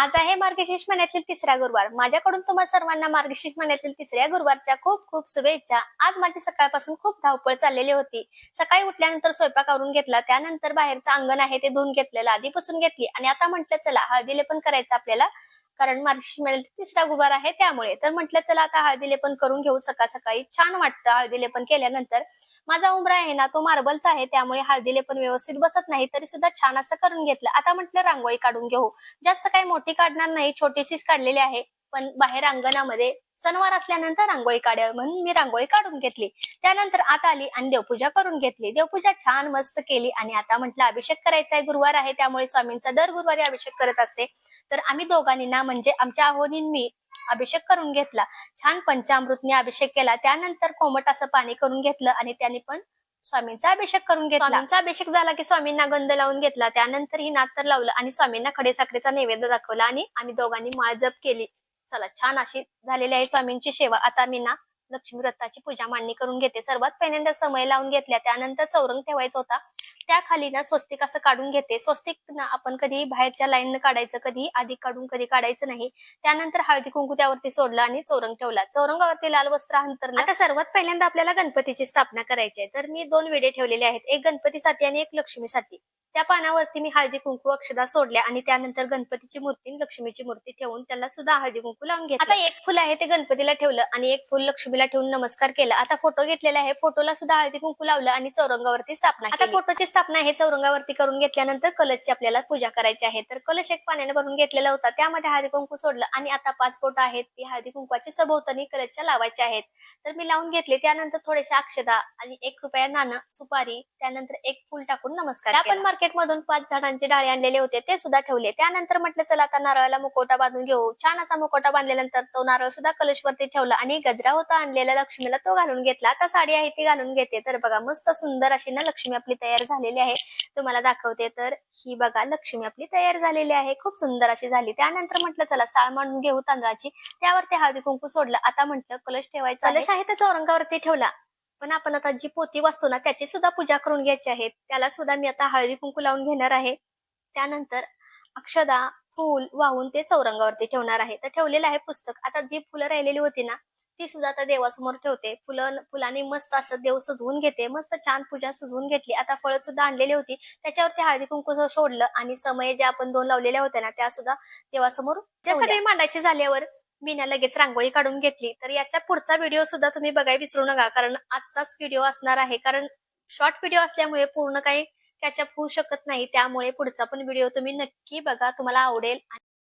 आज आहे मार्गशीर्ष महिन्यातील तिसरा गुरुवार. माझ्याकडून तुम्हा सर्वांना मार्गशीर्ष महिन्यातील तिसऱ्या गुरुवारच्या खूप खूप शुभेच्छा. आज माझी सकाळपासून खूप धावपळ चाललेली होती. सकाळी उठल्यानंतर स्वयंपाक करून घेतला, त्यानंतर बाहेरचं अंगण आहे ते धुवून घेतलेलं, आधी पुसून घेतली आणि आता म्हटलं चला हळदी लेपन करायचं आपल्याला, कारण मार्गशीर्ष महिन्यातील तिसरा गुरुवार आहे त्यामुळे. तर म्हटलं चला आता हळदी लेपन करून घेऊ. सकाळ सकाळी छान वाटतं हळदी लेपन केल्यानंतर. माझा उंबरा आहे ना तो मार्बलचा आहे, त्यामुळे हळदी लेपन व्यवस्थित बसत नाही, तरी सुद्धा छान असं करून घेतलं. आता म्हटलं रांगोळी काढून घेऊ. जास्त काही मोठी काढणार नाही, छोटीशीच काढलेली आहे, पण बाहेर अंगणामध्ये सणवार असल्यानंतर रांगोळी काढावी म्हणून मी रांगोळी काढून घेतली. त्यानंतर आत आली आणि देवपूजा करून घेतली. देवपूजा छान मस्त केली आणि आता म्हटलं अभिषेक करायचा आहे, गुरुवार आहे त्यामुळे स्वामींचा दर गुरुवारी अभिषेक करत असते. तर आम्ही दोघांनी ना, म्हणजे आमच्या आहोनी मी अभिषेक करून घेतला. छान पंचामृतने अभिषेक केला. त्यानंतर कोमट असं पाणी करून घेतलं आणि त्याने पण स्वामींचा अभिषेक करून घेतला. स्वामींचा अभिषेक झाला की स्वामींना गंध लावून घेतला. त्यानंतर ही नातर लावलं आणि स्वामींना खडे साखरेचा नैवेद्य दाखवला आणि आम्ही दोघांनी माळ जप केली. चला छान अशी झालेली आहे स्वामींची सेवा. आता मी ना लक्ष्मी व्रताची पूजा मांडणी करून घेते. सर्वात पहिल्यांदा समय लावून घेतल्या, त्यानंतर चौरंग ठेवायचा होता, त्या खाली ना स्वस्तिक असं काढून घेते. स्वस्तिक ना आपण कधी बाहेरच्या लाईन काढायचं, कधी आधी काढून कधी काढायचं नाही. त्यानंतर हळदी कुंकू त्यावरती सोडलं आणि चौरंग ठेवला. चौरंगावरती लाल वस्त्र अंतरलं. आता सर्वात पहिल्यांदा आपल्याला गणपतीची स्थापना करायची आहे, तर मी 2 विडे ठेवलेले आहेत, एक गणपतीसाठी आणि एक लक्ष्मीसाठी. त्या पानावरती मी हळदी कुंकू अक्षदा सोडल्या आणि त्यानंतर गणपतीची मूर्ती लक्ष्मीची मूर्ती ठेवून त्याला सुद्धा हळदी कुंकू लावून घेतलं. आता एक फुल आहे ते गणपतीला ठेवलं आणि एक फुल लक्ष्मीला ठेवून नमस्कार केला. आता फोटो घेतलेला आहे, फोटोला सुद्धा हळदी कुंकू लावलं आणि चौरंगावरती स्थापना केली. आता फोटोची स्थापना हे चौरंगावरती करून घेतल्यानंतर कलशची आपल्याला पूजा करायची आहे. तर कलश एक पाण्याने भरून घेतलेला होता, त्यामध्ये हळदी कुंकू सोडलं आणि आता 5 फोटो आहेत ती हळदी कुंकवाची सभोवतानी कलशच्या लावायचे आहेत. तर मी लावून घेतले. त्यानंतर थोडेसे अक्षदा आणि 1 रुपया नाणं, सुपारी, त्यानंतर एक फुल टाकून नमस्कार. आपण मार्केटमधून 5 झाडांचे डाळे आणलेले होते ते सुद्धा ठेवले. त्यानंतर म्हटलं चला आता नारळाला मुखवटा बांधून घेऊ. छान असा मुखवटा बांधल्यानंतर तो नारळ सुद्धा कलशवरती ठेवला आणि गजरा होता आणलेला लक्ष्मीला तो घालून घेतला. आता साडी आहे ती घालून घेते. तर बघा मस्त सुंदर अशी ना लक्ष्मी आपली तयार झालेली आहे, तुम्हाला दाखवते. तर ही बघा लक्ष्मी आपली तयार झालेली आहे, खूप सुंदर अशी झाली. त्यानंतर म्हटलं चला साळ मांडून घेऊ तांदळाची, त्यावरती हळदी कुंकू सोडलं. आता म्हटलं कलश ठेवायचा, कलश आहे तर चौरंगावरती ठेवला, पण आपण आता जी पोती वाचतो ना त्याची सुद्धा पूजा करून घ्यायची आहे. त्याला सुद्धा मी आता हळदी कुंकू लावून घेणार आहे. त्यानंतर अक्षदा फूल वाहून ते चौरंगावरती ठेवणार आहे. तर ठेवलेलं आहे पुस्तक. आता जी फुलं राहिलेली होती ना ती सुद्धा आता देवासमोर ठेवते. फुलांनी मस्त असं देव सजवून घेते. मस्त छान पूजा सजवून घेतली. आता फळं सुद्धा आणलेली होती, त्याच्यावरती हळदी कुंकू सोडलं आणि समय ज्या आपण 2 लावलेल्या होत्या ना त्या सुद्धा देवासमोर त्या सगळी मांडायची झाल्यावर मी ना लगेच रांगोळी काढून घेतली. तर याच्या पुढचा व्हिडिओ सुद्धा तुम्ही बघायला विसरू नका, कारण आजचाच व्हिडिओ असणार आहे, कारण शॉर्ट व्हिडिओ असल्यामुळे पूर्ण काही कॅचअप होऊ शकत नाही. त्यामुळे पुढचा पण व्हिडिओ तुम्ही नक्की बघा, तुम्हाला आवडेल.